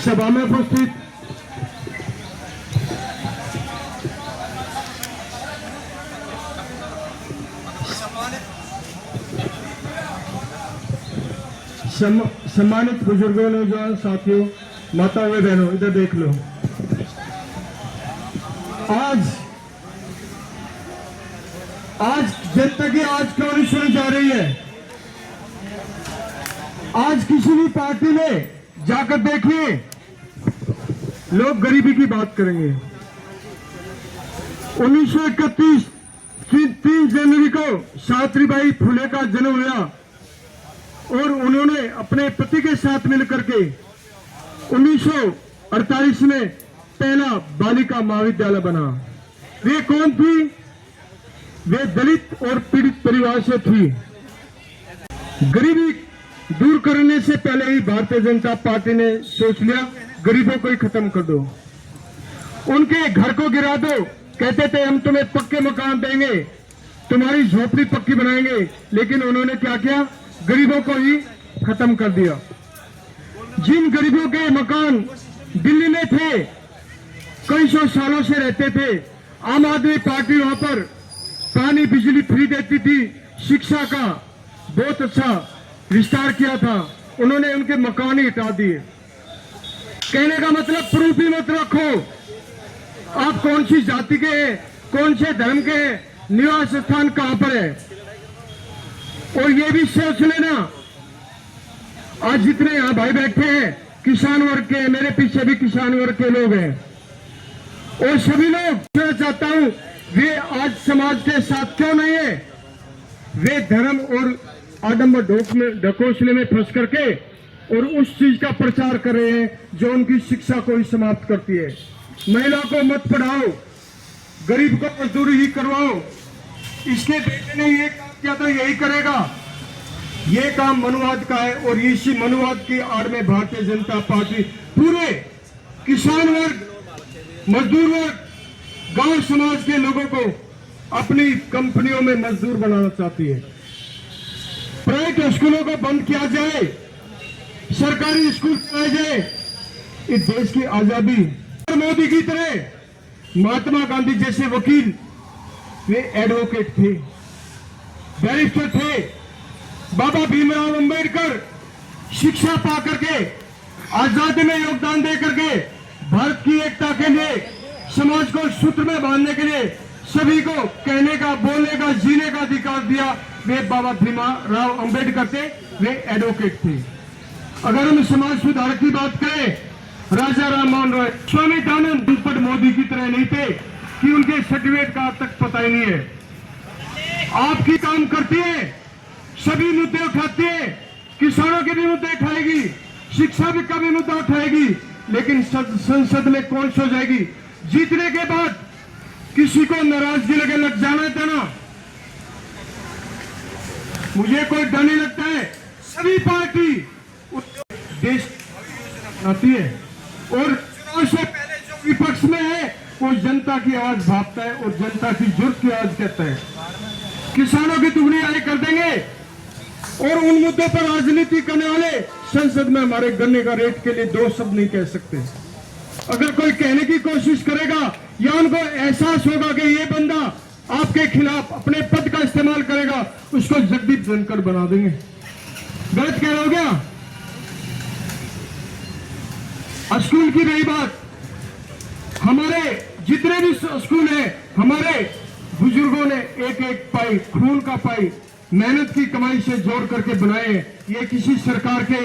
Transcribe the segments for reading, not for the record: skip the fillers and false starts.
सभा में उपस्थित सम्मानित बुजुर्गों, नौजवान साथियों, माताओं व बहनों, इधर देख लो। आज जनता की आज क्यों नहीं सुनी जा रही है? आज किसी भी पार्टी में जाकर देखिए, लोग गरीबी की बात करेंगे। 1931 3 जनवरी को सावित्रीबाई फुले का जन्म हुआ और उन्होंने अपने पति के साथ मिलकर के 1948 में पहला बालिका महाविद्यालय बना। वे कौन थी? वे दलित और पीड़ित परिवार से थी। गरीबी दूर करने से पहले ही भारतीय जनता पार्टी ने सोच लिया गरीबों को ही खत्म कर दो, उनके घर को गिरा दो। कहते थे हम तुम्हें पक्के मकान देंगे, तुम्हारी झोपड़ी पक्की बनाएंगे, लेकिन उन्होंने क्या किया? गरीबों को ही खत्म कर दिया। जिन गरीबों के मकान दिल्ली में थे, कई सौ सालों से रहते थे, आम आदमी पार्टी वहां पर पानी बिजली फ्री देती थी, शिक्षा का बहुत अच्छा विस्तार किया था, उन्होंने उनके मकान ही हटा दिए। कहने का मतलब प्रूफ ही मत रखो, आप कौन सी जाति के हैं, कौन से धर्म के हैं, निवास स्थान कहां पर है। और ये भी सोच लेना, आज जितने यहां भाई बैठे हैं किसान वर्ग के, मेरे पीछे भी किसान वर्ग के लोग हैं, और सभी लोग मैं चाहता हूं वे आज समाज के साथ क्यों नहीं है? वे धर्म और आडंबर ढकोसले में फंस करके और उस चीज का प्रचार कर रहे हैं जो उनकी शिक्षा को ही समाप्त करती है। महिला को मत पढ़ाओ, गरीब को मजदूरी ही करवाओ। इसके बेटे ने ये काम किया था, यही करेगा। ये काम मनुवाद का है और इसी मनुवाद की आड़ में भारतीय जनता पार्टी पूरे किसान वर्ग, मजदूर वर्ग, गांव समाज के लोगों को अपनी कंपनियों में मजदूर बनाना चाहती है। प्राइवेट स्कूलों को बंद किया जाए, सरकारी स्कूल चलाए जाए। इस देश की आजादी, मोदी की तरह महात्मा गांधी जैसे वकील, वे एडवोकेट थे, बैरिस्टर थे। बाबा भीमराव अंबेडकर शिक्षा पा करके, आजादी में योगदान दे करके, भारत की एकता के लिए, समाज को सूत्र में बांधने के लिए सभी को कहने का, बोलने का, जीने का अधिकार दिया। वे बाबा भीमराव अंबेडकर थे, वे एडवोकेट थे। अगर हम समाज सुधार की बात करें, राजा राम मोहन रॉय, स्वामी दयानंद पर मोदी की तरह नहीं थे कि उनके सर्टिफिकेट का आज तक पता ही नहीं है। आपकी काम करती है, सभी मुद्दे उठाती है, किसानों के भी मुद्दे उठाएगी, शिक्षा भी का भी मुद्दा उठाएगी, लेकिन संसद में कौन सो जाएगी? जीतने के बाद किसी को नाराजगी लगे, लग जाना देना, मुझे कोई डर नहीं लगता है। सभी पार्टी देश आती है और चुनाव से पहले जो विपक्ष में है वो जनता की आवाज भापता है और जनता की जुर्त की आवाज कहता है। किसानों की दुगनी आय कर देंगे और उन मुद्दों पर राजनीति करने वाले संसद में हमारे गन्ने का रेट के लिए दो शब्द नहीं कह सकते। अगर कोई कहने की कोशिश करेगा या उनको एहसास होगा कि ये बंदा आपके खिलाफ अपने पद का इस्तेमाल करेगा, उसको जगदीप धनखड़ बना देंगे। गलत कह रहा हो क्या? स्कूल की रही बात, हमारे जितने भी स्कूल हैं, हमारे बुजुर्गों ने एक एक पाई, खून का पाई, मेहनत की कमाई से जोड़ करके बनाए। ये किसी सरकार के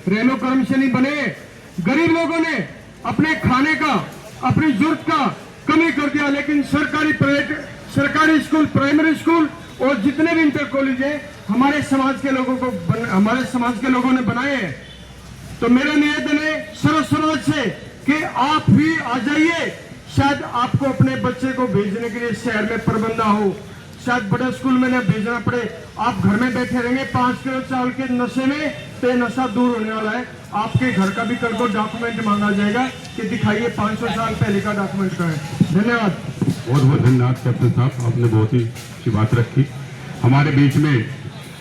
रेनो कर्म से नहीं बने। गरीब लोगों ने अपने खाने का, अपनी जरूरत का कमी कर दिया, लेकिन सरकारी स्कूल, प्राइमरी स्कूल और जितने भी इंटर कॉलेज हैं हमारे समाज के लोगों ने बनाए हैं। तो मेरा निवेदन है सर्व समाज से कि आप भी आ जाइए। शायद आपको अपने बच्चे को भेजने के लिए शहर में प्रबंध ना हो, शायद बड़े स्कूल में न भेजना पड़े, आप घर में बैठे रहेंगे 5 किलो चावल के नशे में, तो नशा दूर होने वाला है। आपके घर का भी कल को डॉक्यूमेंट मांगा जाएगा कि दिखाइए 500 साल पहले का डॉक्यूमेंट का है। धन्यवाद। बहुत बहुत धन्यवाद कैप्टन साहब, आपने बहुत ही अच्छी बात रखी। हमारे बीच में